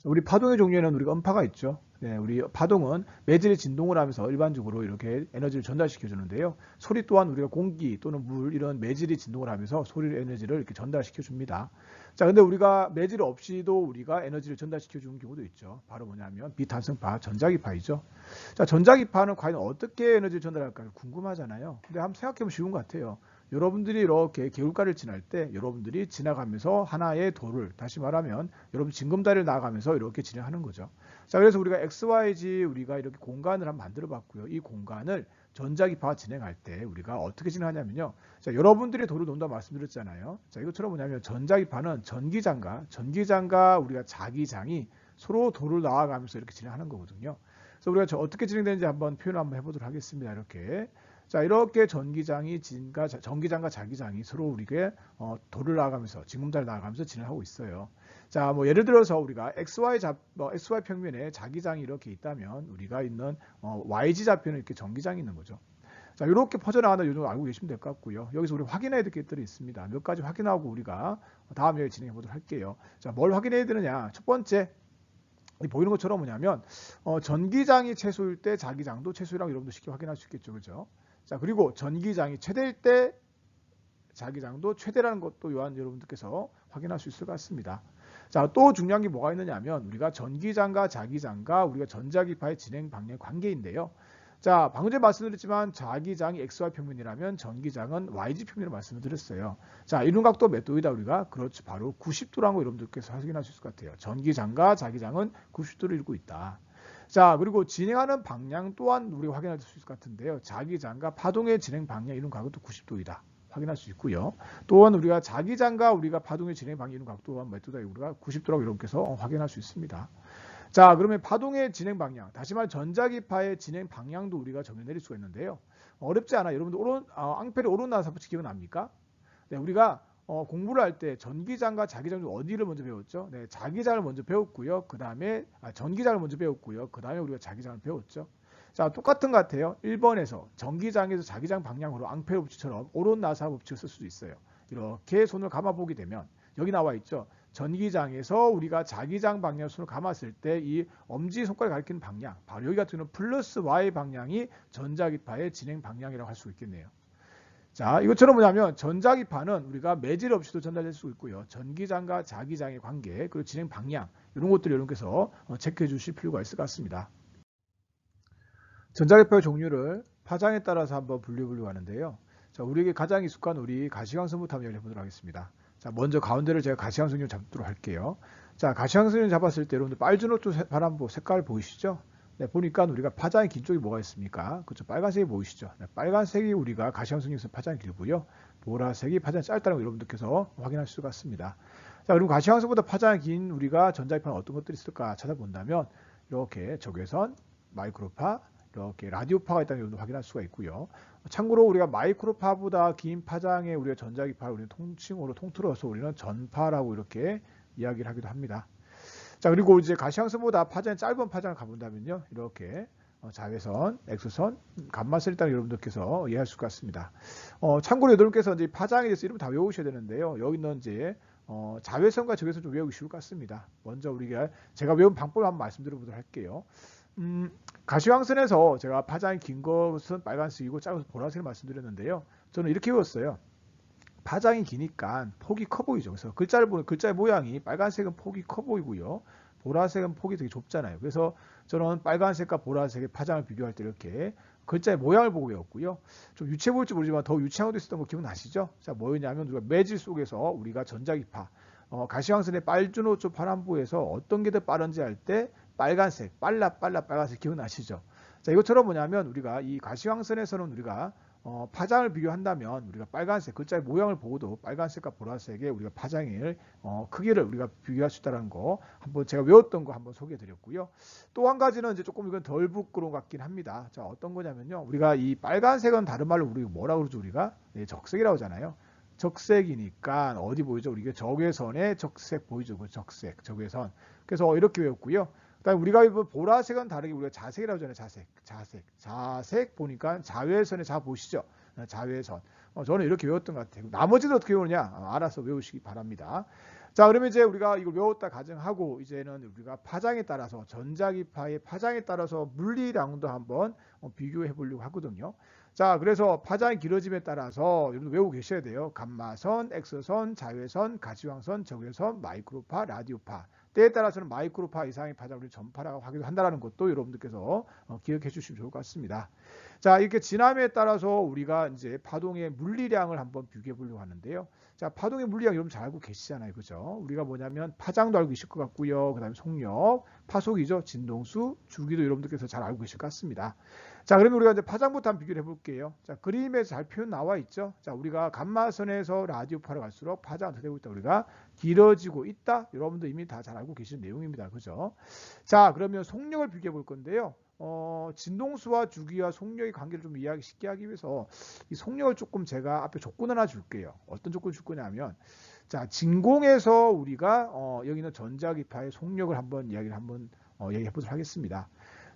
우리 파동의 종류에는 우리가 음파가 있죠. 네, 우리 파동은 매질이 진동을 하면서 일반적으로 이렇게 에너지를 전달시켜 주는데요. 소리 또한 우리가 공기 또는 물 이런 매질이 진동을 하면서 소리 에너지를 이렇게 전달시켜 줍니다. 자, 근데 우리가 매질 없이도 우리가 에너지를 전달시켜 주는 경우도 있죠. 바로 뭐냐면 비탄성파, 전자기파이죠. 자, 전자기파는 과연 어떻게 에너지를 전달할까 궁금하잖아요. 근데 한번 생각해 보면 쉬운 것 같아요. 여러분들이 이렇게 개울가를 지날 때 여러분들이 지나가면서 하나의 돌을, 다시 말하면 여러분 징검다리를 나아가면서 이렇게 진행하는 거죠. 자, 그래서 우리가 XYZ 우리가 이렇게 공간을 한번 만들어 봤고요. 이 공간을 전자기파가 진행할 때 우리가 어떻게 진행하냐면요. 자, 여러분들이 돌을 논다고 말씀드렸잖아요. 자, 이것처럼 뭐냐면 전자기파는 전기장과 우리가 자기장이 서로 돌을 나아가면서 이렇게 진행하는 거거든요. 그래서 우리가 어떻게 진행되는지 한번 표현을 한번 해보도록 하겠습니다. 이렇게. 자, 이렇게 전기장과 자기장이 서로 우리에게 돌을 나아가면서 징검다리를 나아가면서 진행하고 있어요. 자, 뭐 예를 들어서 우리가 XY 평면에 자기장이 이렇게 있다면 우리가 있는 YG 좌표는 이렇게 전기장이 있는 거죠. 자, 이렇게 퍼져나가는 요정도 알고 계시면 될 것 같고요. 여기서 우리 확인해야 될 것들이 있습니다. 몇 가지 확인하고 우리가 다음 이야기 진행해 보도록 할게요. 자, 뭘 확인해야 되느냐? 첫 번째, 보이는 것처럼 뭐냐면 전기장이 최소일 때 자기장도 최소라고 여러분도 쉽게 확인할 수 있겠죠, 그죠? 자, 그리고 전기장이 최대일 때 자기장도 최대라는 것도 요한 여러분들께서 확인할 수 있을 것 같습니다. 자, 또 중요한 게 뭐가 있느냐 하면 우리가 전기장과 자기장과 우리가 전자기파의 진행 방향 관계인데요. 자, 방금 전에 말씀드렸지만 자기장이 XY 평면이라면 전기장은 YG 평면으로 말씀을 드렸어요. 자, 이런 각도 몇 도이다 우리가? 그렇죠. 바로 90도라는 거 여러분들께서 확인할 수 있을 것 같아요. 전기장과 자기장은 90도를 이루고 있다. 자, 그리고 진행하는 방향 또한 우리가 확인할 수 있을 것 같은데요. 자기장과 파동의 진행 방향 이런 각도 90도이다. 확인할 수 있고요. 또한 우리가 자기장과 우리가 파동의 진행 방향 이런 각도와 몇 도다 우리가 90도라고 여러분께서 확인할 수 있습니다. 자, 그러면 파동의 진행 방향, 다시 말해 전자기파의 진행 방향도 우리가 정해 내릴 수가 있는데요. 어렵지 않아. 여러분들 앙페리 오론나사부치 기억납니까? 네, 우리가 공부를 할 때 전기장과 자기장 중 어디를 먼저 배웠죠? 네, 자기장을 먼저 배웠고요. 그 다음에 전기장을 먼저 배웠고요. 그 다음에 우리가 자기장을 배웠죠. 자, 똑같은 것 같아요. 1번에서 전기장에서 자기장 방향으로 앙페르 법칙처럼 오론나사 법칙을 쓸 수도 있어요. 이렇게 손을 감아 보게 되면 여기 나와 있죠. 전기장에서 우리가 자기장 방향 손을 감았을 때 이 엄지손가락이 가리키는 방향, 바로 여기 같은 경우는 플러스 Y 방향이 전자기파의 진행 방향이라고 할 수 있겠네요. 자, 이것처럼 뭐냐면 전자기파는 우리가 매질 없이도 전달될 수 있고요. 전기장과 자기장의 관계, 그리고 진행 방향 이런 것들을 여러분께서 체크해 주실 필요가 있을 것 같습니다. 전자기파의 종류를 파장에 따라서 한번 분류해 하는데요. 자, 우리에게 가장 익숙한 우리 가시광선부터 한번 해보도록 하겠습니다. 자, 먼저 가운데를 제가 가시광선을 잡도록 할게요. 자, 가시광선을 잡았을 때 여러분들 빨주노초 바람보 색깔 보이시죠? 네, 보니까 우리가 파장이 긴 쪽이 뭐가 있습니까? 그렇죠. 빨간색이 보이시죠? 네, 빨간색이 우리가 가시광선에서 파장이 길고요. 보라색이 파장이 짧다는 거 여러분들께서 확인할 수 있습니다. 자, 그럼 가시광선보다 파장이 긴 우리가 전자기파는 어떤 것들이 있을까 찾아본다면 이렇게 적외선, 마이크로파, 이렇게 라디오파가 있다는 것도 확인할 수가 있고요. 참고로 우리가 마이크로파보다 긴 파장의 우리가 전자기파를 우리는 통칭으로 통틀어서 우리는 전파라고 이렇게 이야기를 하기도 합니다. 자, 그리고 이제 가시광선보다 파장이 짧은 파장을 가본다면요. 이렇게 자외선, X선, 감마선이 있다는 여러분들께서 이해할 수 있습니다. 참고로 여러분께서 이제 파장에 대해서 이름 다 외우셔야 되는데요. 여기는 이제 자외선과 적외선 좀 외우기 쉬울 것 같습니다. 먼저 우리가 제가 외운 방법을 한번 말씀드려보도록 할게요. 가시광선에서 제가 파장이 긴 것은 빨간색이고 짧은 것은 보라색을 말씀드렸는데요. 저는 이렇게 외웠어요. 파장이 기니까 폭이 커 보이죠. 그래서 글자를 보면 글자의 모양이 빨간색은 폭이 커 보이고요. 보라색은 폭이 되게 좁잖아요. 그래서 저는 빨간색과 보라색의 파장을 비교할 때 이렇게 글자의 모양을 보고 외웠고요. 좀 유치해 보일지 모르지만 더 유치한 것도 있었던 거 기억나시죠? 자, 뭐였냐면 우리가 매질 속에서 우리가 전자기파, 가시광선의 빨주노초 파란부에서 어떤 게 더 빠른지 할 때 빨간색, 빨간색 기억나시죠? 자, 이것처럼 뭐냐면 우리가 이 가시광선에서는 우리가 파장을 비교한다면 우리가 빨간색 글자의 모양을 보고도 빨간색과 보라색의 우리가 파장의 크기를 우리가 비교할 수 있다는 거 한번 제가 외웠던 거 한번 소개해 드렸고요. 또 한 가지는 이제 조금 이건 덜 부끄러운 것 같긴 합니다. 자, 어떤 거냐면요. 우리가 이 빨간색은 다른 말로 우리 뭐라 그러죠? 우리가 네, 적색이라고 하잖아요. 적색이니까 어디 보이죠? 우리가 적외선의 적색 보이죠? 그 적색, 적외선. 그래서 이렇게 외웠고요. 그다음에 우리가 보라색은 다르게 우리가 자색이라고 하잖아요. 자색 보니까 자외선의 자 보시죠. 자외선. 저는 이렇게 외웠던 것 같아요. 나머지는 어떻게 외우느냐? 알아서 외우시기 바랍니다. 자, 그러면 이제 우리가 이걸 외웠다 가정하고 이제는 우리가 파장에 따라서 전자기파의 파장에 따라서 물리량도 한번 비교해 보려고 하거든요. 자, 그래서 파장이 길어짐에 따라서 여러분 외우고 계셔야 돼요. 감마선, X선, 자외선, 가시광선, 적외선, 마이크로파, 라디오파. 때에 따라서는 마이크로파 이상의 파장을 전파라고 하기도 한다는 것도 여러분들께서 기억해 주시면 좋을 것 같습니다. 자, 이렇게 진함에 따라서 우리가 이제 파동의 물리량을 한번 비교해 보려고 하는데요. 자, 파동의 물리량 여러분 잘 알고 계시잖아요. 그죠? 우리가 뭐냐면 파장도 알고 계실 것 같고요. 그 다음에 속력, 파속이죠. 진동수, 주기도 여러분들께서 잘 알고 계실 것 같습니다. 자, 그러면 우리가 이제 파장부터 한번 비교를 해볼게요. 자, 그림에 잘 표현 나와 있죠. 자, 우리가 감마선에서 라디오파로 갈수록 파장은 어떻게 되고 있다. 우리가 길어지고 있다. 여러분들 이미 다 잘 알고 계시는 내용입니다. 그죠? 자, 그러면 속력을 비교해 볼 건데요. 진동수와 주기와 속력의 관계를 좀 이해하기 쉽게 하기 위해서 이 속력을 조금 제가 앞에 조건 하나 줄게요. 어떤 조건 줄 거냐면, 자, 진공에서 우리가 여기 있는 전자기파의 속력을 한번 이야기를 한번 얘기해 보도록 하겠습니다.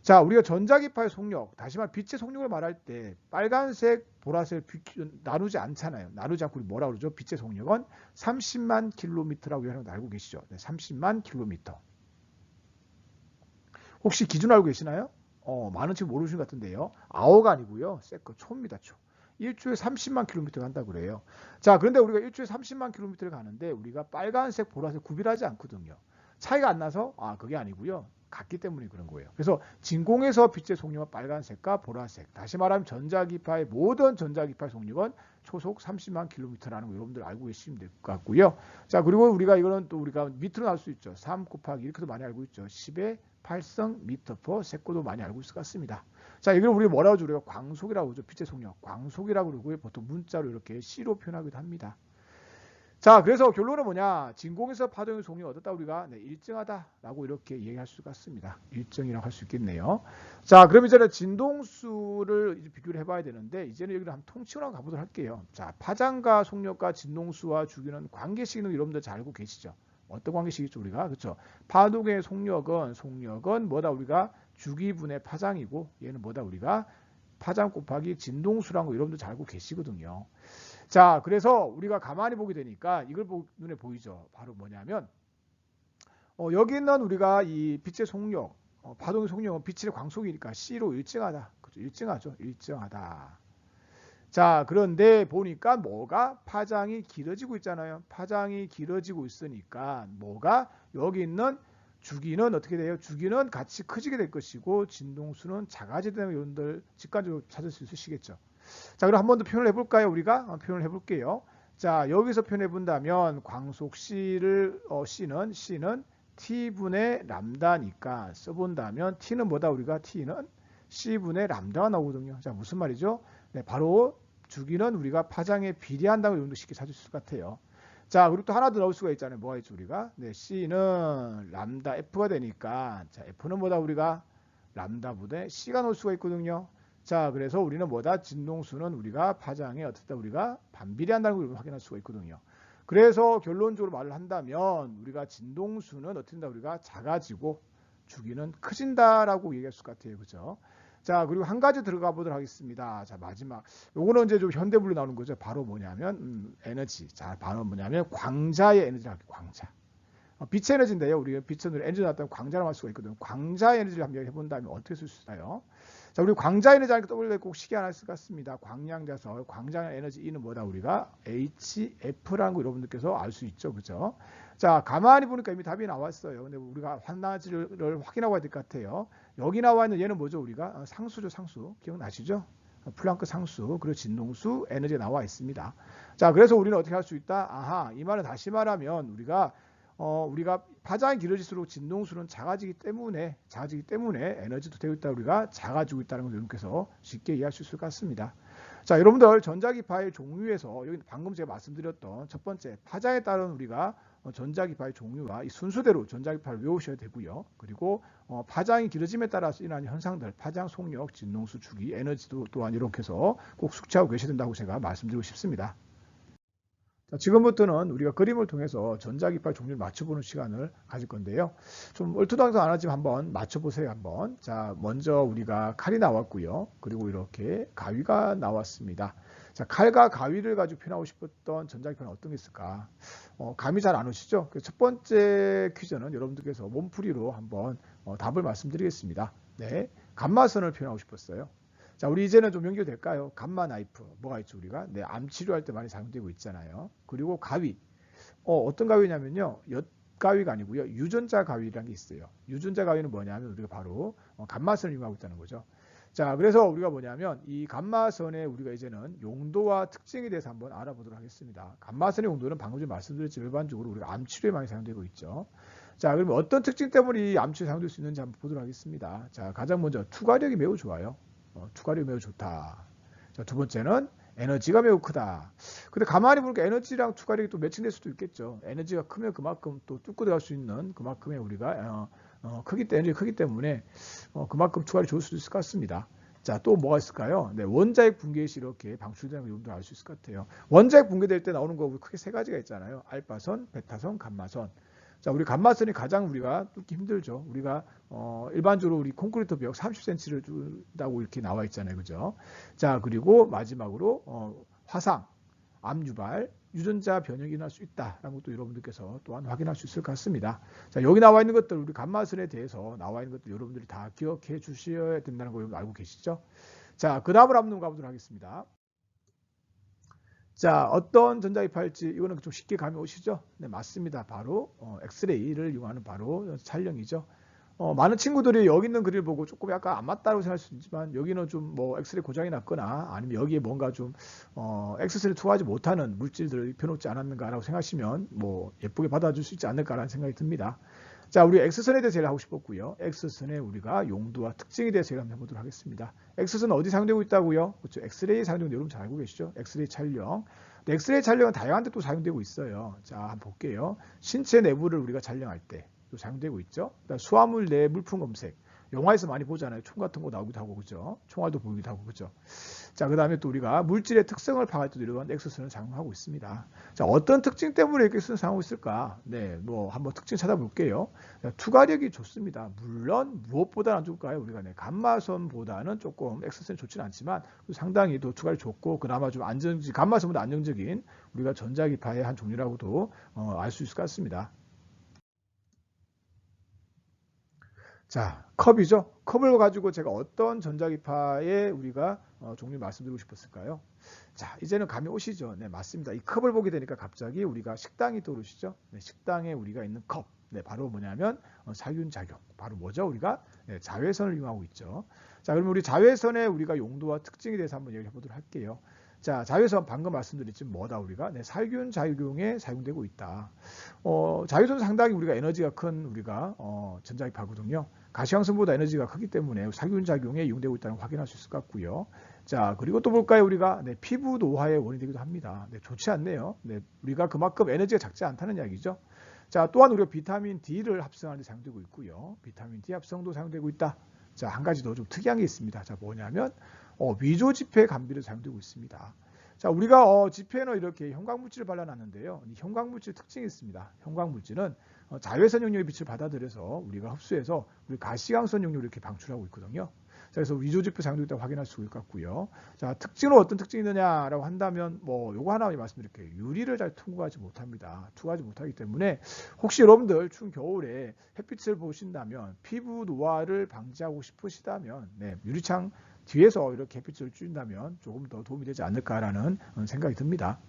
자, 우리가 전자기파의 속력, 다시 말해 빛의 속력을 말할 때 빨간색, 보라색 나누지 않잖아요. 나누지 않고 우리 뭐라고 그러죠? 빛의 속력은 30만 킬로미터라고 하는 거 알고 계시죠? 네, 30만 킬로미터. 혹시 기준 알고 계시나요? 많은 친구 모르시는 것 같은데요. 아워가 아니고요. 세컨, 초입니다. 초. 1초에 30만 킬로미터 간다고 그래요. 자, 그런데 우리가 1초에 30만 킬로미터를 가는데 우리가 빨간색, 보라색 구별하지 않거든요. 차이가 안 나서 그게 아니고요. 같기 때문에 그런 거예요. 그래서 진공에서 빛의 속력은 빨간색과 보라색. 다시 말하면 전자기파의 모든 전자기파의 속력은 초속 30만 킬로미터라는 거 여러분들 알고 계시면 될 것 같고요. 자, 그리고 우리가 이거는 또 우리가 밑으로 나올 수 있죠. 3 곱하기 이렇게도 많이 알고 있죠. 10의 8성 미터/per 세코도 많이 알고 있을 것 같습니다. 자, 이걸 우리 뭐라고 하죠? 우리가 광속이라고 하죠. 빛의 속력. 광속이라고 그러고요. 보통 문자로 이렇게 C로 표현하기도 합니다. 자, 그래서 결론은 뭐냐? 진공에서 파동의 속력이 어떻다? 우리가 일정하다라고 이렇게 얘기할 수 있습니다. 일정이라고 할 수 있겠네요. 자, 그럼 이제는 진동수를 비교를 해봐야 되는데 이제는 여기를 한번 통칭으로 가보도록 할게요. 자, 파장과 속력과 진동수와 주기는 관계식은 여러분들 잘 알고 계시죠? 어떤 관계식이죠? 우리가 그렇죠? 파동의 속력은 뭐다? 우리가 주기분의 파장이고 얘는 뭐다? 우리가 파장 곱하기 진동수라는 거 여러분들 잘 알고 계시거든요. 자, 그래서 우리가 가만히 보게 되니까 이걸 눈에 보이죠. 바로 뭐냐면 여기 있는 우리가 이 빛의 속력, 파동의 속력은 빛의 광속이니까 C로 일정하다. 그렇죠? 일정하죠. 일정하다. 자, 그런데 보니까 뭐가 파장이 길어지고 있잖아요. 파장이 길어지고 있으니까 뭐가 여기 있는 주기는 어떻게 돼요? 주기는 같이 커지게 될 것이고 진동수는 작아지게 되면 여러분들 직관적으로 찾을 수 있으시겠죠. 자, 그럼 한 번 더 표현을 해볼까요? 우리가 표현을 해볼게요. 자, 여기서 표현해 본다면 광속 C는 T분의 람다니까 써본다면 T는 뭐다? 우리가 T는 C분의 람다가 나오거든요. 자, 무슨 말이죠? 네, 바로 주기는 우리가 파장에 비례한다고 여러분들 쉽게 찾을 수 같아요. 자, 그리고 또 하나 더 넣을 수가 있잖아요. 뭐가 있죠? 우리가 네, C는 람다 F가 되니까 자, F는 뭐다? 우리가 람다 분의 C가 넣을 수가 있거든요. 자, 그래서 우리는 뭐다? 진동수는 우리가 파장에 어떻다? 우리가 반비례한다는 걸 확인할 수가 있거든요. 그래서 결론적으로 말을 한다면 우리가 진동수는 어떻게 된다? 우리가 작아지고 주기는 커진다라고 얘기할 수 같아요. 그죠? 자, 그리고 한 가지 들어가 보도록 하겠습니다. 자, 마지막. 요거는 이제 좀 현대물로 나오는 거죠. 바로 뭐냐면 에너지. 자, 바로 뭐냐면 광자의 에너지를 할게요. 광자. 빛의 에너지인데요. 우리가 빛은 에너지 나왔다면 광자라고 할 수가 있거든요. 광자의 에너지를 한번 해본다면 어떻게 쓸 수 있어요? 자, 우리 광자 에너지 하니까 떠올릴 꼭 시계 하나 있을 것 같습니다. 광량돼서 광자 에너지 E는 뭐다? 우리가 HF라는 거 여러분들께서 알 수 있죠. 그죠? 자, 가만히 보니까 이미 답이 나왔어요. 근데 우리가 한 가지를 확인하고 해야 될 것 같아요. 여기 나와 있는 얘는 뭐죠? 우리가 상수죠, 상수. 기억나시죠? 플랑크 상수, 그리고 진동수, 에너지가 나와 있습니다. 자, 그래서 우리는 어떻게 할 수 있다? 아하, 이 말은 다시 말하면 우리가 파장이 길어질수록 진동수는 작아지기 때문에 에너지도 되고 있다. 우리가 작아지고 있다는 것을 여러분께서 쉽게 이해할 수 있을 것 같습니다. 자, 여러분들 전자기파의 종류에서 여기 방금 제가 말씀드렸던 첫 번째 파장에 따른 우리가 전자기파의 종류와 이 순서대로 전자기파를 외우셔야 되고요. 그리고 파장이 길어짐에 따라서 일어나는 현상들, 파장, 속력, 진동수, 주기, 에너지도 또한 이렇게 해서 꼭 숙지하고 계셔야 된다고 제가 말씀드리고 싶습니다. 자, 지금부터는 우리가 그림을 통해서 전자기파 종류를 맞춰보는 시간을 가질 건데요. 좀 얼토당토 안 하지만 한번 맞춰보세요. 한번. 자, 먼저 우리가 칼이 나왔고요. 그리고 이렇게 가위가 나왔습니다. 자, 칼과 가위를 가지고 표현하고 싶었던 전자기파는 어떤 게 있을까? 감이 잘 안 오시죠? 그래서 첫 번째 퀴즈는 여러분들께서 몸풀이로 한번 답을 말씀드리겠습니다. 네, 감마선을 표현하고 싶었어요. 자, 우리 이제는 좀 연결될까요? 감마 나이프, 뭐가 있죠, 우리가? 네, 암 치료할 때 많이 사용되고 있잖아요. 그리고 가위. 어떤 가위냐면요, 엿가위가 아니고요, 유전자 가위라는 게 있어요. 유전자 가위는 뭐냐면 우리가 바로 감마선을 이용하고 있다는 거죠. 자, 그래서 우리가 뭐냐면 이 감마선의 우리가 이제는 용도와 특징에 대해서 한번 알아보도록 하겠습니다. 감마선의 용도는 방금 전에 말씀드렸지만 일반적으로 우리가 암 치료에 많이 사용되고 있죠. 자, 그러면 어떤 특징 때문에 이 암 치료에 사용될 수 있는지 한번 보도록 하겠습니다. 자, 가장 먼저 투과력이 매우 좋아요. 투과력이 매우 좋다. 자, 두 번째는 에너지가 매우 크다. 근데 가만히 보니까 에너지랑 투과력이 또 매칭될 수도 있겠죠. 에너지가 크면 그만큼 또 뚫고 들어갈 수 있는 그만큼의 우리가 에너지 크기 때문에 그만큼 투과력이 좋을 수도 있을 것 같습니다. 자, 또 뭐가 있을까요? 네, 원자핵 붕괴 시 이렇게 방출되는 걸 여러분들 알 수 있을 것 같아요. 원자핵 붕괴될 때 나오는 거 크게 세 가지가 있잖아요. 알파선, 베타선, 감마선. 자, 우리 감마선이 가장 우리가 뚫기 힘들죠. 우리가 일반적으로 우리 콘크리트 벽 30cm를 뚫다고 이렇게 나와 있잖아요. 그죠? 자, 그리고 마지막으로 화상, 암 유발, 유전자 변형이 일어날 수 있다라는 것도 여러분들께서 또한 확인할 수 있을 것 같습니다. 자, 여기 나와 있는 것들, 우리 감마선에 대해서 나와 있는 것들 여러분들이 다 기억해 주셔야 된다는 거 여러분 알고 계시죠? 자, 그 다음으로 한번 가보도록 하겠습니다. 자, 어떤 전자기파일지 이거는 좀 쉽게 감이 오시죠? 네, 맞습니다. 바로 엑스레이를 이용하는 바로 촬영이죠. 많은 친구들이 여기 있는 그림을 보고 조금 약간 안 맞다고 생각할 수 있지만 여기는 좀 뭐 엑스레이 고장이 났거나 아니면 여기에 뭔가 좀 엑스레이를 투하하지 못하는 물질들을 입혀놓지 않았는가라고 생각하시면 뭐 예쁘게 받아줄 수 있지 않을까라는 생각이 듭니다. 자, 우리 X선에 대해서 제일 하고 싶었고요. X선의 우리가 용도와 특징에 대해서 한번 해보도록 하겠습니다. X선은 어디 사용되고 있다고요? 그렇죠. 엑스레이 사용되고 여러분 잘 알고 계시죠? 엑스레이 촬영. 엑스레이 촬영은 다양한 데 또 사용되고 있어요. 자, 한번 볼게요. 신체 내부를 우리가 촬영할 때 또 사용되고 있죠. 수화물 내 물품 검색. 영화에서 많이 보잖아요. 총 같은 거 나오기도 하고, 그죠? 총알도 보이기도 하고, 그죠? 자, 그 다음에 또 우리가 물질의 특성을 파악할 때도 이러한 엑스선을 사용하고 있습니다. 자, 어떤 특징 때문에 엑스선을 사용하고 있을까? 네, 뭐 한번 특징 찾아볼게요. 자, 투과력이 좋습니다. 물론 무엇보다 안 좋을까요? 우리가 감마선보다는 조금 엑스선이 좋지는 않지만 상당히 또 투과력이 좋고 그나마 좀 감마선보다 안정적인 우리가 전자기파의 한 종류라고도 알 수 있을 것 같습니다. 자, 컵이죠. 컵을 가지고 제가 어떤 전자기파의 우리가 종류 말씀드리고 싶었을까요? 자, 이제는 감이 오시죠? 네, 맞습니다. 이 컵을 보게 되니까 갑자기 우리가 식당이 떠오르시죠? 네, 식당에 우리가 있는 컵. 네, 바로 뭐냐면 살균작용. 바로 뭐죠? 우리가 자외선을 이용하고 있죠. 자, 그러면 우리 자외선의 우리가 용도와 특징에 대해서 한번 얘기해 보도록 할게요. 자, 자외선 방금 말씀드렸지만 뭐다 우리가? 네, 살균작용에 사용되고 있다. 자외선 상당히 우리가 에너지가 큰 우리가 전자기파거든요. 가시광선보다 에너지가 크기 때문에 살균작용에 이용되고 있다는 걸 확인할 수 있을 것 같고요. 자, 그리고 또 볼까요? 우리가 피부 노화의 원인이 되기도 합니다. 네, 좋지 않네요. 네, 우리가 그만큼 에너지가 작지 않다는 이야기죠. 자, 또한 우리가 비타민 D를 합성하는 데 사용되고 있고요. 비타민 D 합성도 사용되고 있다. 자, 한 가지 더 좀 특이한 게 있습니다. 자, 뭐냐면 위조지폐 감비를 사용되고 있습니다. 자, 우리가 지폐에는 이렇게 형광물질을 발라놨는데요. 이 형광물질 특징이 있습니다. 형광물질은 자외선 영역의 빛을 받아들여서 우리가 흡수해서 우리 가시광선 영역을 이렇게 방출하고 있거든요. 자, 그래서 위조지폐 사용되고 있다고 확인할 수 있을 것 같고요. 자, 특징은 어떤 특징이 있느냐라고 한다면 요거 하나 말씀드릴게요. 유리를 잘 투과하지 못합니다. 투과하지 못하기 때문에 혹시 여러분들 추운 겨울에 햇빛을 보신다면 피부 노화를 방지하고 싶으시다면 유리창 뒤에서 이렇게 햇빛을 쬐다면 조금 더 도움이 되지 않을까라는 생각이 듭니다.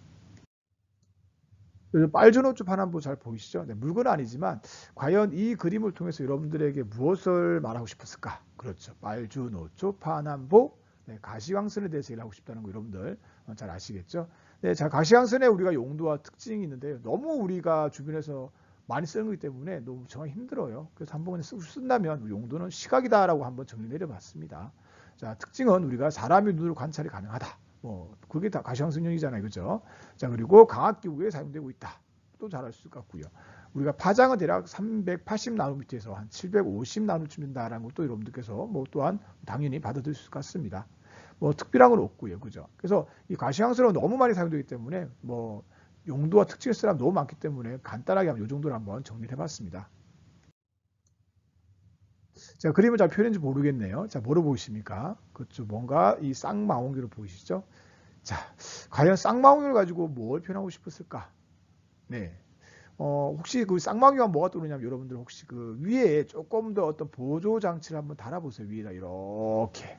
빨주노초 파남보 잘 보이시죠? 네, 물건은 아니지만 과연 이 그림을 통해서 여러분들에게 무엇을 말하고 싶었을까? 그렇죠. 빨주노초 파남보 가시광선에 대해서 얘기를 하고 싶다는 거 여러분들 잘 아시겠죠? 네, 자, 가시광선에 우리가 용도와 특징이 있는데요. 너무 우리가 주변에서 많이 쓰는 거기 때문에 너무 정말 힘들어요. 그래서 한번 쓴다면 용도는 시각이다라고 한번 정리 내려봤습니다. 자, 특징은 우리가 사람의 눈으로 관찰이 가능하다. 그게 다 가시광선용이잖아요. 그죠? 자, 그리고 광학기구에 사용되고 있다. 또 잘 알 수 있을 것 같고요. 우리가 파장은 대략 380 나노미터에서 한 750 나노쯤 된다라는 것도 여러분들께서 또한 당연히 받아들일 수 있을 것 같습니다. 특별한 건 없고요. 그죠? 그래서 이 가시광선은 너무 많이 사용되기 때문에 용도와 특징을 쓰려면 너무 많기 때문에 간단하게 한번 이 정도로 한번 정리를 해봤습니다. 자, 그림을 잘 표현했는지 모르겠네요. 자, 뭐로 보이십니까? 그렇죠. 뭔가 이 쌍망원경으로 보이시죠? 자, 과연 쌍망원경을 가지고 뭘 표현하고 싶었을까? 네. 혹시 그 쌍방향 뭐가 떠오르냐면 여러분들 혹시 그 위에 조금 더 어떤 보조 장치를 한번 달아보세요. 위에다 이렇게.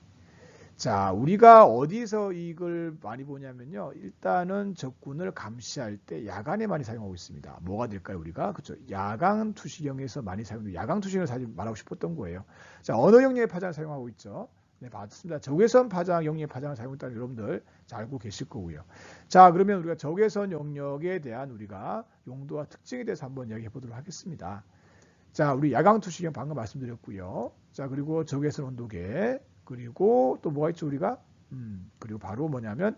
자, 우리가 어디서 이걸 많이 보냐면요. 일단은 적군을 감시할 때 야간에 많이 사용하고 있습니다. 뭐가 될까요, 우리가? 그렇죠. 야간 투시경에서 많이 사용돼요. 야간 투시경을 사실 말하고 싶었던 거예요. 자, 어느 영역의 파장을 사용하고 있죠? 네, 맞습니다. 적외선 파장, 영역의 파장을 사용했다는 여러분들 잘 알고 계실 거고요. 자, 그러면 우리가 적외선 영역에 대한 우리가 용도와 특징에 대해서 한번 이야기해 보도록 하겠습니다. 자, 우리 야광 투시경 방금 말씀드렸고요. 자, 그리고 적외선 온도계, 그리고 또 뭐가 있죠, 우리가? 그리고 바로 뭐냐면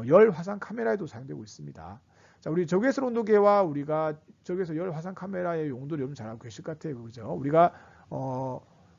열 화상 카메라에도 사용되고 있습니다. 자, 우리 적외선 온도계와 우리가 적외선 열 화상 카메라의 용도를 여러분 잘 알고 계실 것 같아요. 그죠? 우리가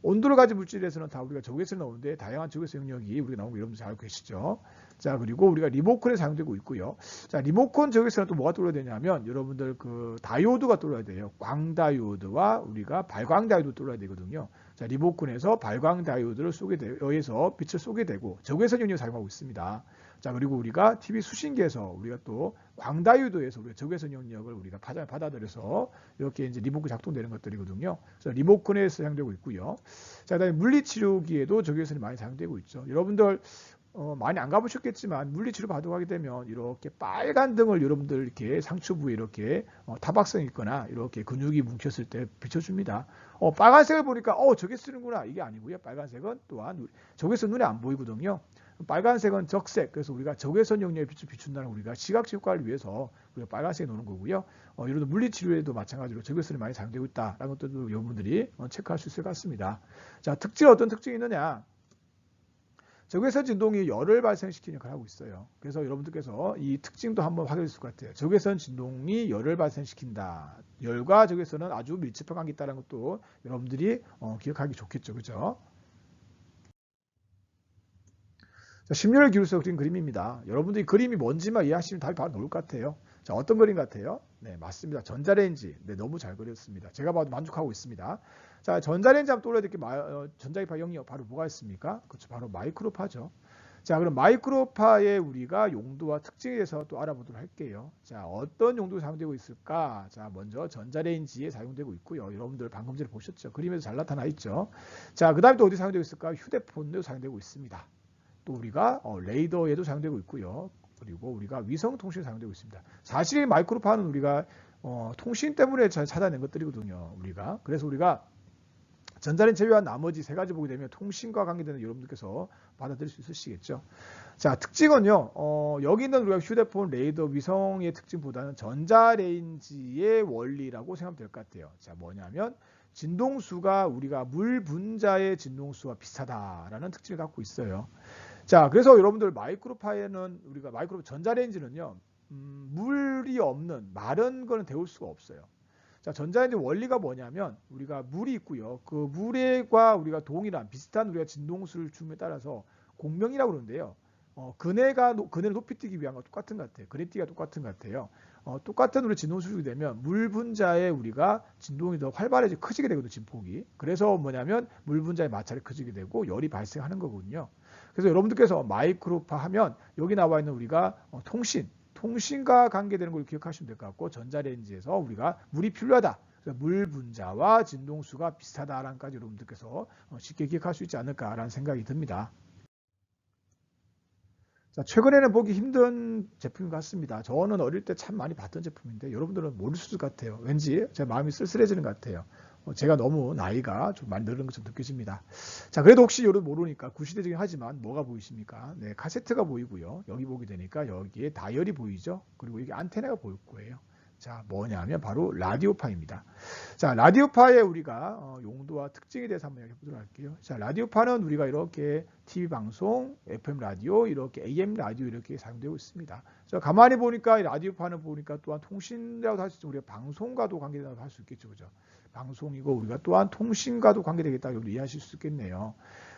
온도를 가진 물질에서는 다 우리가 적외선이 나오는데 다양한 적외선 영역이 우리가 나오는 거 여러분 잘 알고 계시죠? 자, 그리고 우리가 리모컨에 사용되고 있고요. 자, 리모컨 적외선은 또 뭐가 떠올라야 되냐면 여러분들 그 다이오드가 떠올라야 돼요. 광다이오드와 우리가 발광다이오드 떠올라야 되거든요. 자, 리모컨에서 발광다이오드를 쏘게 의해서 빛을 쏘게 되고 적외선 영역을 사용하고 있습니다. 자, 그리고 우리가 TV 수신기에서 우리가 또 광다이오드에서 우리가 적외선 영역을 우리가 받아들여서 이렇게 이제 리모컨이 작동되는 것들이거든요. 그래서 리모컨에 사용되고 있고요. 자, 그다음에 물리치료기에도 적외선이 많이 사용되고 있죠. 여러분들 많이 안 가보셨겠지만 물리치료 받으러 가게 되면 이렇게 빨간 등을 여러분들 이렇게 상처 부위에 이렇게 타박성이 있거나 이렇게 근육이 뭉쳤을 때 비춰줍니다. 빨간색을 보니까 저게 쓰는구나 이게 아니고요. 빨간색은 또한 적외선 눈에 안 보이거든요. 빨간색은 적색, 그래서 우리가 적외선 영역에 빛을 비춘다는 우리가 시각적 효과를 위해서 우리가 빨간색에 놓는 거고요. 이런 물리치료에도 마찬가지로 적외선이 많이 사용되고 있다라는 것들도 여러분들이 체크할 수 있을 것 같습니다. 자, 특징은 어떤 특징이 있느냐? 적외선 진동이 열을 발생시키는 역할을 하고 있어요. 그래서 여러분들께서 이 특징도 한번 확인했을 것 같아요. 적외선 진동이 열을 발생시킨다. 열과 적외선은 아주 밀접한 관계가 있다는 것도 여러분들이 기억하기 좋겠죠. 그죠? 자, 심열을 기울여서 그린 그림입니다. 여러분들이 그림이 뭔지만 이해하시면 답이 바로 나올 것 같아요. 자, 어떤 그림 같아요? 네, 맞습니다. 전자레인지. 네, 너무 잘 그렸습니다. 제가 봐도 만족하고 있습니다. 자, 전자레인지 하면 떠올려야 될 게 전자기파 영역 바로 뭐가 있습니까? 그렇죠. 바로 마이크로파죠. 자, 그럼 마이크로파의 우리가 용도와 특징에 대해서 또 알아보도록 할게요. 자, 어떤 용도로 사용되고 있을까? 자, 먼저 전자레인지에 사용되고 있고요. 여러분들 방금 전에 보셨죠? 그림에서 잘 나타나 있죠. 자, 그 다음에 또 어디 사용되고 있을까? 휴대폰도 사용되고 있습니다. 또 우리가 레이더에도 사용되고 있고요. 그리고 우리가 위성통신에 사용되고 있습니다. 사실 마이크로파는 우리가 통신 때문에 찾아낸 것들이거든요. 우리가 그래서 우리가 전자레인지 제외한 나머지 세 가지 보게 되면 통신과 관계되는 여러분들께서 받아들일 수 있으시겠죠. 자, 특징은요. 여기 있는 우리가 휴대폰, 레이더, 위성의 특징보다는 전자레인지의 원리라고 생각하면 될 것 같아요. 자, 뭐냐면 진동수가 우리가 물 분자의 진동수와 비슷하다라는 특징을 갖고 있어요. 자, 그래서 여러분들 마이크로파에는 우리가 전자레인지는요. 물이 없는 마른 거는 데울 수가 없어요. 자, 전자레인지 원리가 뭐냐면 우리가 물이 있고요. 그 물과 우리가 동일한 비슷한 우리가 진동수를 줌에 따라서 공명이라고 그러는데요. 그네를 높이 뛰기 위한 거 똑같은 것 같아요. 그네뛰기가 똑같은 것 같아요. 똑같은 우리 진동수를 되면 물 분자에 우리가 진동이 더 활발해지고 커지게 되거든요. 진폭이. 그래서 뭐냐면 물 분자의 마찰이 커지게 되고 열이 발생하는 거거든요. 그래서 여러분들께서 마이크로파 하면 여기 나와 있는 우리가 통신과 관계되는 걸 기억하시면 될 것 같고 전자레인지에서 우리가 물이 필요하다. 물 분자와 진동수가 비슷하다라는 까지 여러분들께서 쉽게 기억할 수 있지 않을까라는 생각이 듭니다. 자, 최근에는 보기 힘든 제품 같습니다. 저는 어릴 때 참 많이 봤던 제품인데 여러분들은 모를 수도 같아요. 왠지 제 마음이 쓸쓸해지는 것 같아요. 제가 너무 나이가 좀 많이 늘은 것처럼 느껴집니다. 자, 그래도 혹시 여러분 모르니까 구시대적이긴 하지만 뭐가 보이십니까? 네, 카세트가 보이고요. 여기 보게 되니까 여기에 다이얼이 보이죠. 그리고 이게 안테나가 보일 거예요. 자, 뭐냐면 바로 라디오파입니다. 자, 라디오파의 우리가 용도와 특징에 대해서 한번 이야기해 보도록 할게요. 자, 라디오파는 우리가 이렇게 TV 방송, FM 라디오, 이렇게 AM 라디오 이렇게 사용되고 있습니다. 자, 가만히 보니까 이 라디오파는 보니까 또한 통신이라고 할 수 있죠. 우리가 방송과도 관계된다고 할 수 있겠죠. 그죠? 방송이고 우리가 또한 통신과도 관계되겠다고 이해하실 수 있겠네요.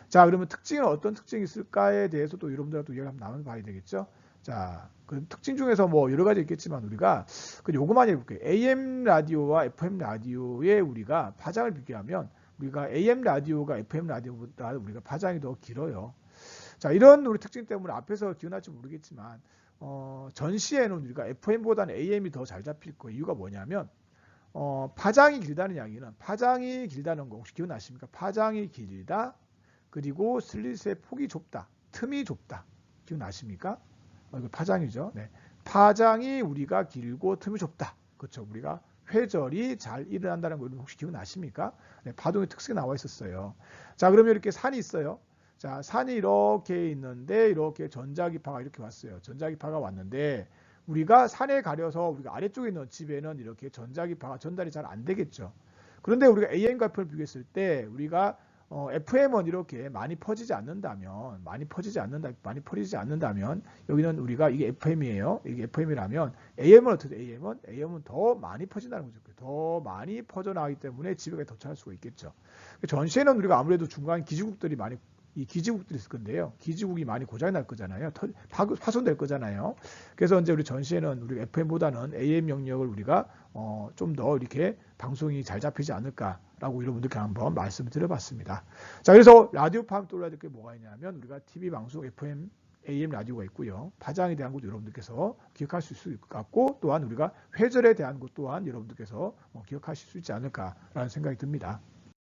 자, 그러면 특징은 어떤 특징이 있을까에 대해서 또 여러분들하고 또 이야기 한번 나눠봐야 되겠죠. 자, 그 특징 중에서 뭐 여러 가지 있겠지만 우리가 요거만 해볼게요. AM 라디오와 FM 라디오의 우리가 파장을 비교하면 우리가 AM 라디오가 FM 라디오보다 우리가 파장이 더 길어요. 자, 이런 우리 특징 때문에 앞에서 기억날지 모르겠지만 전시에는 우리가 FM보다는 AM이 더 잘 잡힐 거예요. 이유가 뭐냐면 파장이 길다는 이야기는 파장이 길다는 거 혹시 기억나십니까? 파장이 길다. 그리고 슬릿의 폭이 좁다. 틈이 좁다. 기억나십니까? 이거 파장이죠. 네. 파장이 우리가 길고 틈이 좁다. 그렇죠. 우리가 회절이 잘 일어난다는 거 혹시 기억나십니까? 네, 파동의 특성이 나와 있었어요. 자, 그러면 이렇게 산이 있어요. 자, 산이 이렇게 있는데 이렇게 전자기파가 이렇게 왔어요. 전자기파가 왔는데 우리가 산에 가려서 우리가 아래쪽에 있는 집에는 이렇게 전자기파가 전달이 잘 안 되겠죠. 그런데 우리가 AM과 FM을 비교했을 때 우리가 FM은 이렇게 많이 퍼지지 않는다면 여기는 우리가 이게 FM이에요. 이게 FM이라면 AM은 어떻게 돼요? AM은 더 많이 퍼진다는 거죠. 더 많이 퍼져나가기 때문에 집에 도착할 수가 있겠죠. 전시에는 우리가 아무래도 중간 기지국들이 많이 이 기지국들이 있을 건데요. 기지국이 많이 고장이 날 거잖아요. 파손될 거잖아요. 그래서 이제 우리 전시에는 우리 FM보다는 AM 영역을 우리가 좀 더 이렇게 방송이 잘 잡히지 않을까라고 여러분들께 한번 말씀을 드려봤습니다. 자, 그래서 라디오 파면 또 알아야 될 게 뭐가 있냐면 우리가 TV 방송 FM, AM 라디오가 있고요. 파장에 대한 것도 여러분들께서 기억하실 수 있을 것 같고 또한 우리가 회절에 대한 것 또한 여러분들께서 기억하실 수 있지 않을까라는 생각이 듭니다.